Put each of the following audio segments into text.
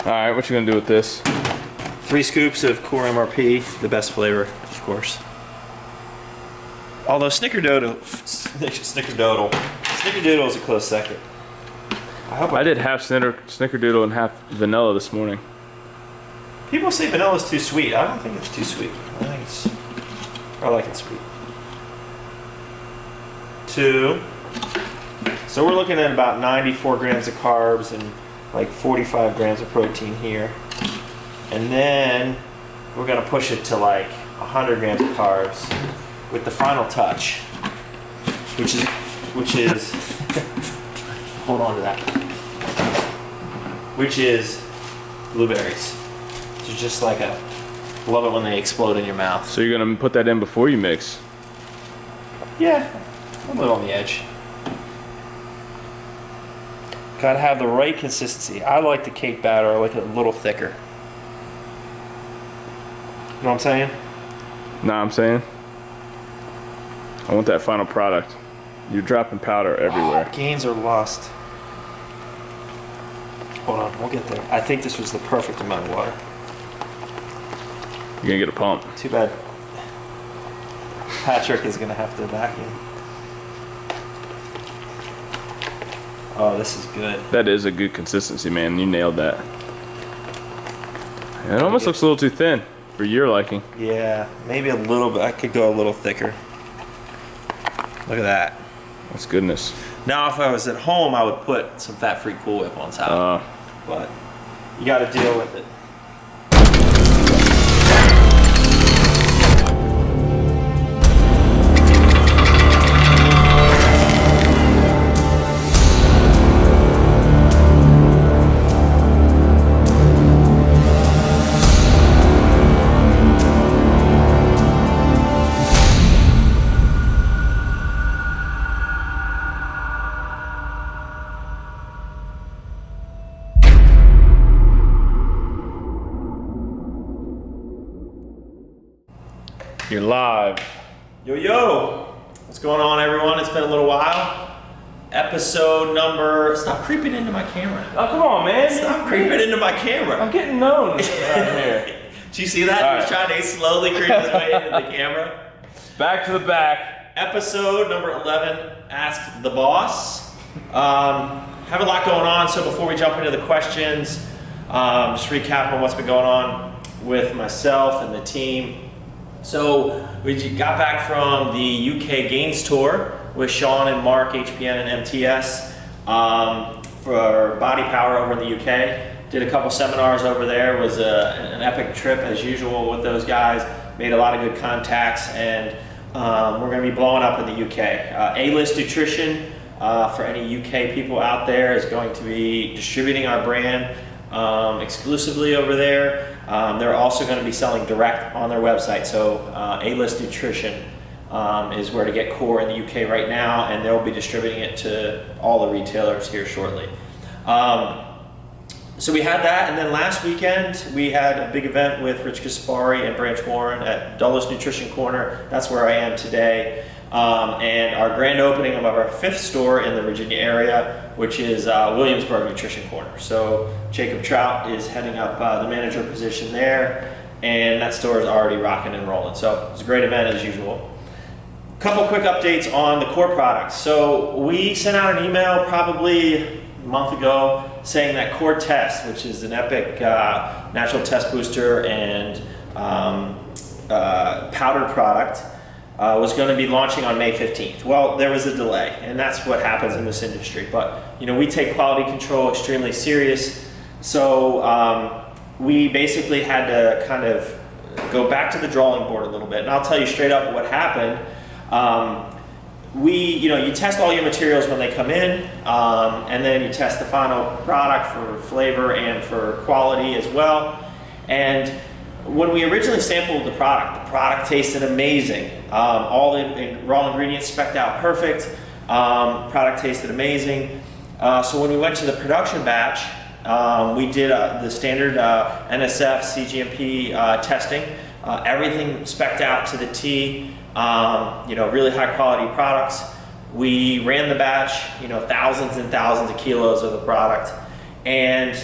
All right, what you gonna do with this? 3 scoops of Core MRP, the best flavor, of course. Although Snickerdoodle is a close second. I did half Snickerdoodle and half vanilla this morning. People say vanilla's too sweet. I don't think it's too sweet. I like it sweet. 2. So we're looking at about 94 grams of carbs and like 45 grams of protein here. And then we're gonna push it to like 100 grams of carbs with the final touch, which is hold on to that, which is blueberries. It's just like love it when they explode in your mouth. So you're gonna put that in before you mix? Yeah, a little on the edge. Gotta have the right consistency. I like the cake batter, I like it a little thicker. You know what I'm saying? Nah, I'm saying I want that final product. You're dropping powder everywhere. Gains are lost. Hold on, we'll get there. I think this was the perfect amount of water. You're gonna get a pump. Too bad Patrick is gonna have to vacuum. Oh, this is good. That is a good consistency, man. You nailed that. It almost looks a little too thin for your liking. Yeah, maybe a little bit. I could go a little thicker. Look at that. That's goodness. Now, if I was at home, I would put some fat-free Cool Whip on top. But you got to deal with it. You're live. Yo, yo. What's going on, everyone? It's been a little while. Episode number... Stop creeping into my camera. Oh, come on, man. Stop creeping into my camera. I'm getting known out here. Did you see that? All He was trying to slowly creep his way into the camera. Back to the back. Episode number 11, Ask the Boss. Have a lot going on, so before we jump into the questions, just recap on what's been going on with myself and the team. So we got back from the UK Gainz tour with Sean and Marc, HPN and MTS for Body Power over in the UK. Did a couple seminars over there. It was an epic trip as usual with those guys. Made a lot of good contacts, and we're going to be blowing up in the UK. A-List Nutrition, for any UK people out there, is going to be distributing our brand exclusively over there. They're also going to be selling direct on their website. So A-List Nutrition is where to get Core in the UK right now, and they'll be distributing it to all the retailers here shortly. So we had that, and then last weekend we had a big event with Rich Gaspari and Branch Warren at Dulles Nutrition Corner. That's where I am today. And our grand opening of our 5th store in the Virginia area, which is Williamsburg Nutrition Corner. So Jacob Trout is heading up the manager position there, and that store is already rocking and rolling. So it's a great event as usual. Couple quick updates on the core products. So we sent out an email probably a month ago saying that Core Test, which is an epic natural test booster and powder product, was going to be launching on May 15th. Well, there was a delay, and that's what happens in this industry. But you know, we take quality control extremely serious, so we basically had to kind of go back to the drawing board a little bit. And I'll tell you straight up what happened. You test all your materials when they come in, and then you test the final product for flavor and for quality as well. And when we originally sampled the product tasted amazing. All the raw ingredients spec'd out perfect. Product tasted amazing. So when we went to the production batch, we did the standard NSF CGMP testing. Everything spec'd out to the T. Really high quality products. We ran the batch, thousands and thousands of kilos of the product, and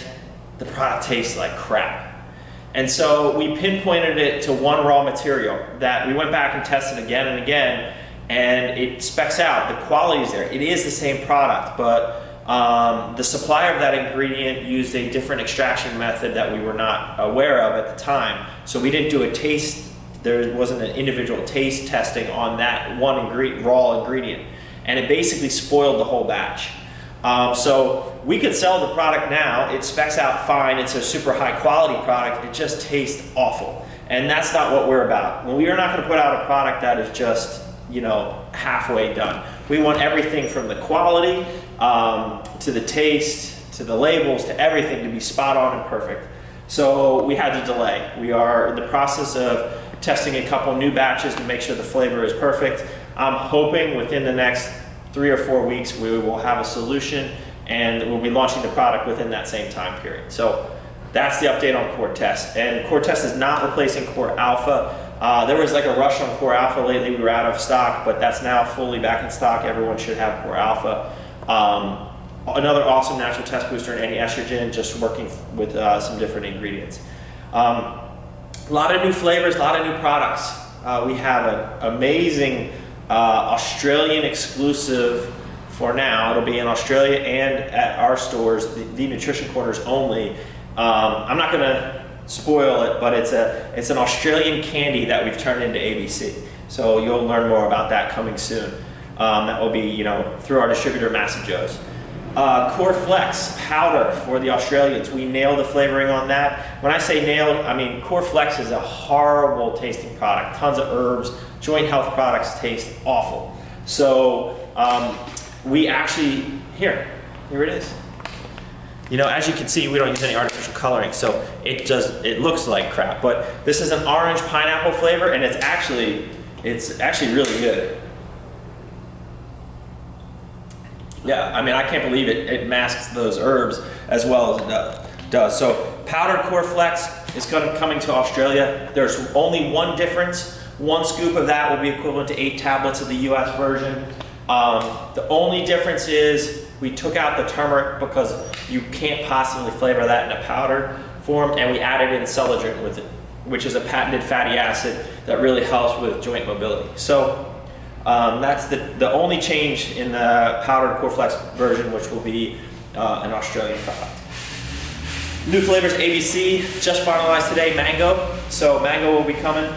the product tastes like crap. And so we pinpointed it to one raw material that we went back and tested again and again, and it specs out, the quality is there. It is the same product, but the supplier of that ingredient used a different extraction method that we were not aware of at the time. So we didn't do a taste, there wasn't an individual taste testing on that one raw ingredient. And it basically spoiled the whole batch. So we could sell the product now, it specs out fine, it's a super high quality product, it just tastes awful. And that's not what we're about. We are not gonna put out a product that is just, you know, halfway done. We want everything from the quality, to the taste, to the labels, to everything to be spot on and perfect. So we had to delay. We are in the process of testing a couple new batches to make sure the flavor is perfect. I'm hoping within the next 3 or 4 weeks we will have a solution, and we'll be launching the product within that same time period. So that's the update on Core Test. And Core Test is not replacing Core Alpha. There was like a rush on Core Alpha lately, we were out of stock, but that's now fully back in stock. Everyone should have Core Alpha. Another awesome natural test booster in anti-estrogen, just working with some different ingredients. A lot of new flavors, a lot of new products. We have an amazing Australian exclusive for now. It'll be in Australia and at our stores, the Nutrition Corners only. I'm not gonna spoil it, but it's an Australian candy that we've turned into ABC. So you'll learn more about that coming soon. That will be, you know, through our distributor, Massive Joe's. Core Flex powder for the Australians. We nailed the flavoring on that. When I say nailed, I mean Core Flex is a horrible tasting product. Tons of herbs, joint health products taste awful. So we actually, here it is. You know, as you can see, we don't use any artificial coloring, so it looks like crap. But this is an orange pineapple flavor, and it's actually really good. Yeah, I mean, I can't believe it masks those herbs as well as it does. So powdered Core Flex is coming to Australia. There's only one difference. 1 scoop of that will be equivalent to 8 tablets of the US version. The only difference is we took out the turmeric because you can't possibly flavor that in a powder form, and we added in Celadrin with it, which is a patented fatty acid that really helps with joint mobility. So that's the only change in the powdered Core Flex version, which will be an Australian product. New flavors, ABC, just finalized today, mango. So mango will be coming.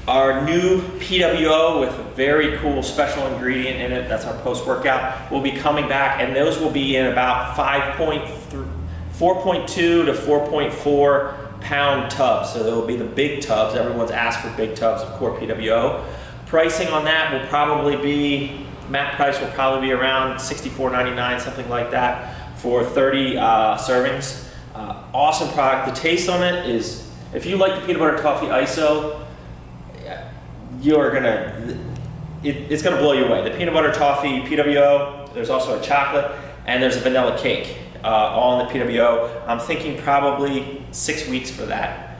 Our new PWO with a very cool special ingredient in it, that's our post-workout, will be coming back, and those will be in about 4.2 to 4.4 pound tubs. So there will be the big tubs. Everyone's asked for big tubs of Core PWO. Pricing on that will probably be, MAP price will probably be around $64.99, something like that, for 30 servings. Awesome product. The taste on it is, if you like the peanut butter toffee ISO, it's gonna blow you away. The peanut butter toffee PWO, there's also a chocolate, and there's a vanilla cake, all in the PWO. I'm thinking probably 6 weeks for that.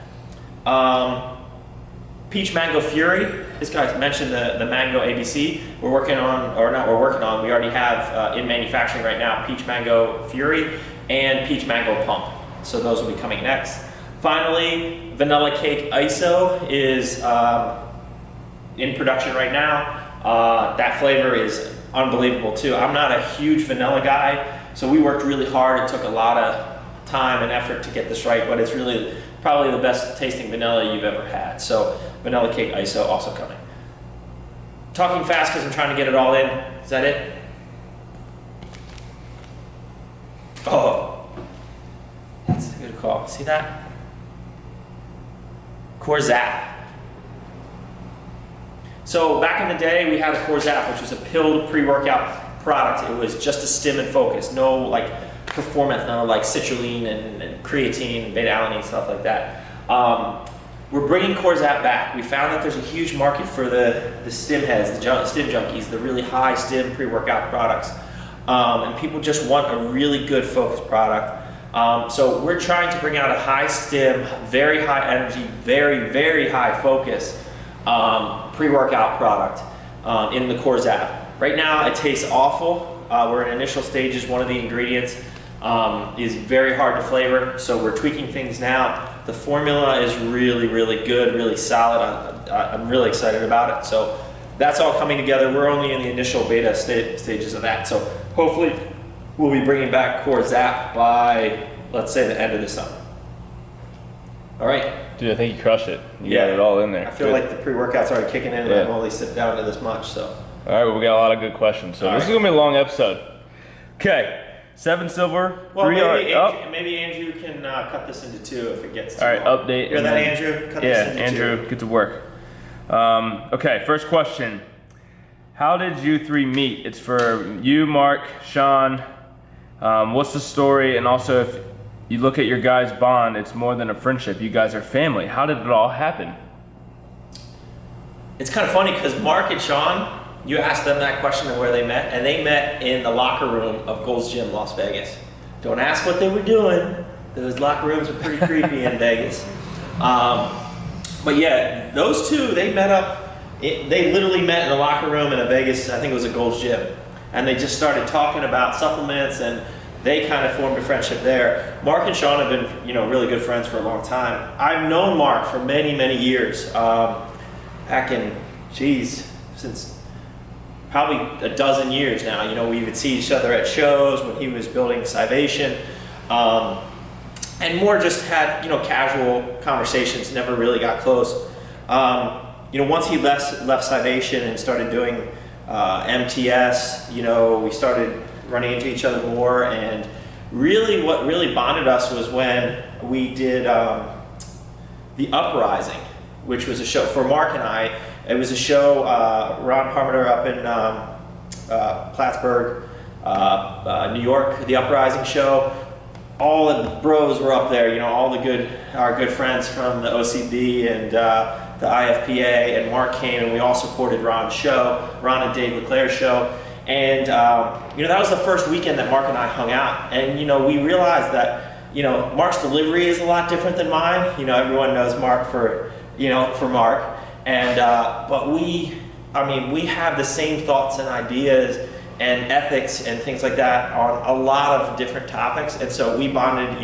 Peach Mango Fury, this guy mentioned the Mango ABC. We're working on, or not we're working on, we already have in manufacturing right now, Peach Mango Fury and Peach Mango Pump. So those will be coming next. Finally, Vanilla Cake ISO is in production right now. That flavor is unbelievable too. I'm not a huge vanilla guy, so we worked really hard. It took a lot of time and effort to get this right, but it's really probably the best tasting vanilla you've ever had. So Vanilla Cake ISO also coming. Talking fast because I'm trying to get it all in. Is that it? Oh, that's a good call. See that? Core ZAP. So back in the day, we had a Core ZAP, which was a pilled pre-workout product. It was just a stim and focus, no like performance, no like citrulline and creatine and beta-alanine, stuff like that. We're bringing Core ZAP back. We found that there's a huge market for the stim heads, the stim junkies, the really high stim pre-workout products. And people just want a really good focused product. So we're trying to bring out a high stim, very high energy, very, very high focus pre-workout product in the Core ZAP. Right now it tastes awful. We're in initial stages. One of the ingredients is very hard to flavor. So we're tweaking things now. The formula is really, really good, really solid. I'm really excited about it. So that's all coming together. We're only in the initial beta stages of that. So hopefully we'll be bringing back Core ZAP by, let's say, the end of the summer. All right. Dude, I think you crushed it. You got it all in there. I feel like the pre-workout's already kicking in, and I'm only sitting down to this much, so. All right, well, we got a lot of good questions. So this is gonna be a long episode. Okay, 7 silver, well, 3 maybe Andrew can cut this into 2 if it gets too all right, long. update. Hear that, Andrew? Cut this into Andrew, 2. get to work. Okay, first question. How did you 3 meet? It's for you, Mark, Sean. What's the story? And also, if you look at your guys' bond, it's more than a friendship. You guys are family. How did it all happen? It's kind of funny because Mark and Sean, you asked them that question of where they met, and they met in the locker room of Gold's Gym, Las Vegas. Don't ask what they were doing. Those locker rooms are pretty creepy in Vegas. But yeah, those two, they met up. They literally met in the locker room in a Vegas, I think it was a Gold's Gym. And they just started talking about supplements, and they kind of formed a friendship there. Mark and Sean have been, really good friends for a long time. I've known Mark for many, many years. Back in, since probably a dozen years now. We would see each other at shows when he was building Scivation. And more just had, casual conversations, never really got close. Once he left Scivation and started doing MTS, we started running into each other more, and really what really bonded us was when we did The Uprising, which was a show for Mark and I. It was a show, Ron Parmeter up in Plattsburgh, New York, The Uprising show. All of the bros were up there, all our good friends from the OCB and the IFPA, and Mark came, and we all supported Ron's show, Ron and Dave LeClair's show. And that was the first weekend that Mark and I hung out, and we realized that Mark's delivery is a lot different than mine. Everyone knows Mark for Mark, and but we have the same thoughts and ideas and ethics and things like that on a lot of different topics, and so we bonded.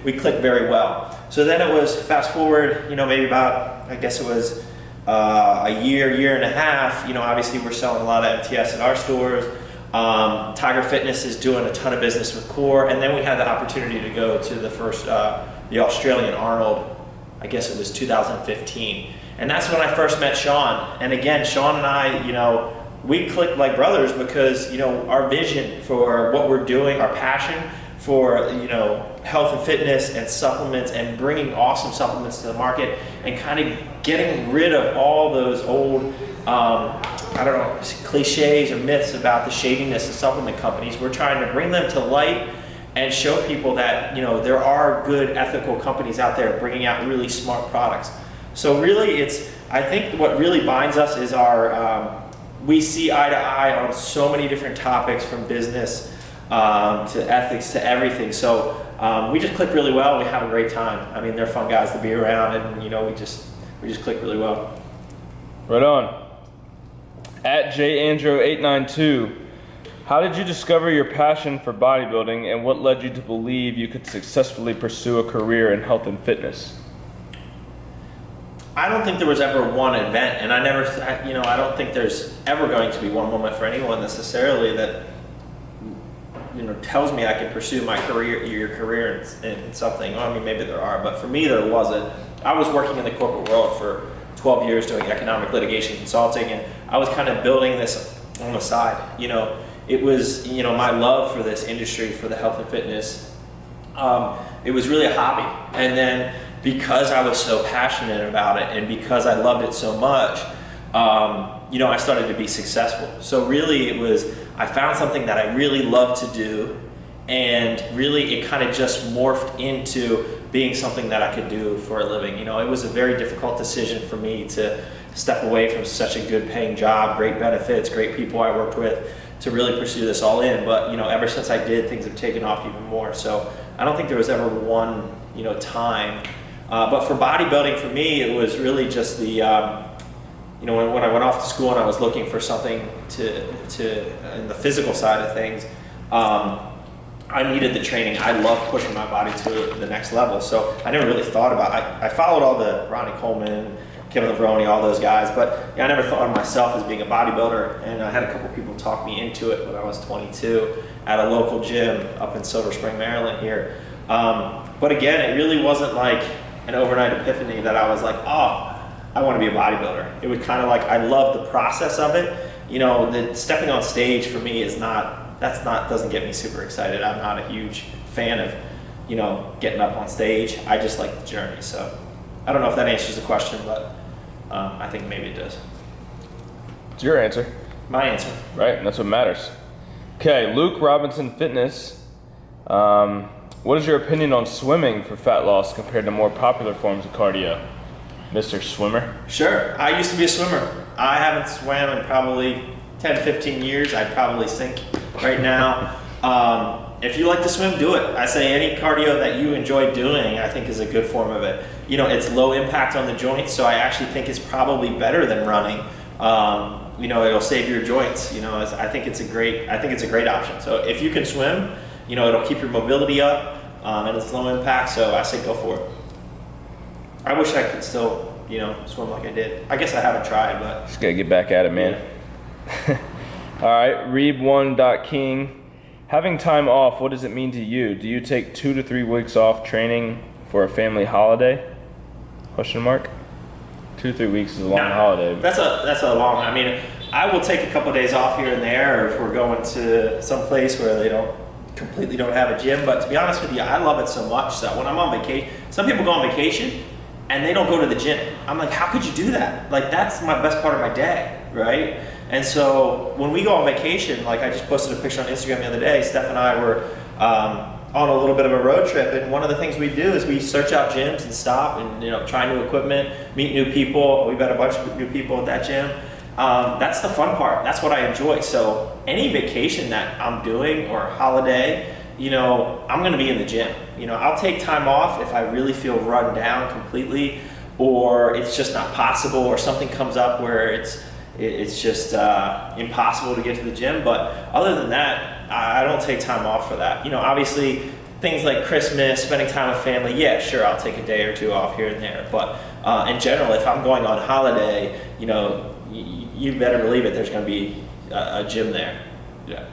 We clicked very well. So then it was fast forward, maybe about, I guess it was a year and a half. Obviously we're selling a lot of MTS at our stores. Tiger Fitness is doing a ton of business with Core, and then we had the opportunity to go to the first, the Australian Arnold. I guess it was 2015, and that's when I first met Sean. And again, Sean and I, we clicked like brothers because our vision for what we're doing, our passion for health and fitness and supplements, and bringing awesome supplements to the market, and kind of getting rid of all those old cliches or myths about the shadiness of supplement companies. We're trying to bring them to light and show people that there are good ethical companies out there bringing out really smart products. So really, I think what really binds us is we see eye to eye on so many different topics, from business to ethics to everything. So we just click really well. We have a great time. They're fun guys to be around, and we just click really well. Right on. At JAndro892, how did you discover your passion for bodybuilding, and what led you to believe you could successfully pursue a career in health and fitness? I don't think there was ever one event, and I don't think there's ever going to be one moment for anyone necessarily that tells me I can pursue your career in something. Well, maybe there are, but for me there wasn't. I was working in the corporate world for 12 years doing economic litigation consulting, and I was kind of building this on the side. It was my love for this industry, for the health and fitness. It was really a hobby, and then because I was so passionate about it, and because I loved it so much, I started to be successful. So really I found something that I really loved to do, and really it kind of just morphed into being something that I could do for a living. It was a very difficult decision for me to step away from such a good paying job, great benefits, great people I worked with, to really pursue this all in. But ever since I did, things have taken off even more. So I don't think there was ever one time. But for bodybuilding, for me, it was really just the when I went off to school and I was looking for something to in the physical side of things, I I needed the training. I love pushing my body to the next level. So I never really thought about, I followed all the Ronnie Coleman, Kevin Levrone, all those guys, but I never thought of myself as being a bodybuilder. And I had a couple people talk me into it when I was 22 at a local gym up in Silver Spring, Maryland here. But again, it really wasn't like an overnight epiphany that I was like, oh, I want to be a bodybuilder. It was kind of like, I love the process of it. You know, the stepping on stage for me is not, doesn't get me super excited. I'm not a huge fan of, you know, getting up on stage. I just like the journey. So I don't know if that answers the question, but I think maybe it does. It's your answer. My answer. Right, and that's what matters. Okay, Luke Robinson Fitness. What is your opinion on swimming for fat loss compared to more popular forms of cardio? Mr. Swimmer. Sure, I used to be a swimmer. I haven't swam in probably 10, 15 years. I'd probably sink right now. If you like to swim, do it. I say any cardio that you enjoy doing, I think is a good form of it. You know, it's low impact on the joints, so I actually think it's probably better than running. You know, it'll save your joints. You know, I think it's a great option. So if you can swim, you know, it'll keep your mobility up, and it's low impact. So I say go for it. I wish I could still, you know, swim like I did. I guess I haven't tried, but just gotta get back at it, man. Yeah. All right, Reeb1.King. Having time off, what does it mean to you? Do you take 2 to 3 weeks off training for a family holiday? Question mark. 2 to 3 weeks is a long holiday. That's a long. I mean, I will take a couple of days off here and there, or if we're going to some place where they completely don't have a gym. But to be honest with you, I love it so much that when I'm on vacation, some people go on vacation and they don't go to the gym. I'm like, how could you do that? Like, that's my best part of my day, right? And so when we go on vacation, like I just posted a picture on Instagram the other day, Steph and I were on a little bit of a road trip, and one of the things we do is we search out gyms and stop and, you know, try new equipment, meet new people. We met a bunch of new people at that gym. That's the fun part. That's what I enjoy. So any vacation that I'm doing or holiday, you know, I'm gonna be in the gym. You know, I'll take time off if I really feel run down completely, or it's just not possible, or something comes up where it's just impossible to get to the gym. But other than that, I don't take time off for that. You know, obviously things like Christmas, spending time with family, yeah, sure, I'll take a day or two off here and there. But in general, if I'm going on holiday, you know, you better believe it, there's gonna be a gym there. Yeah.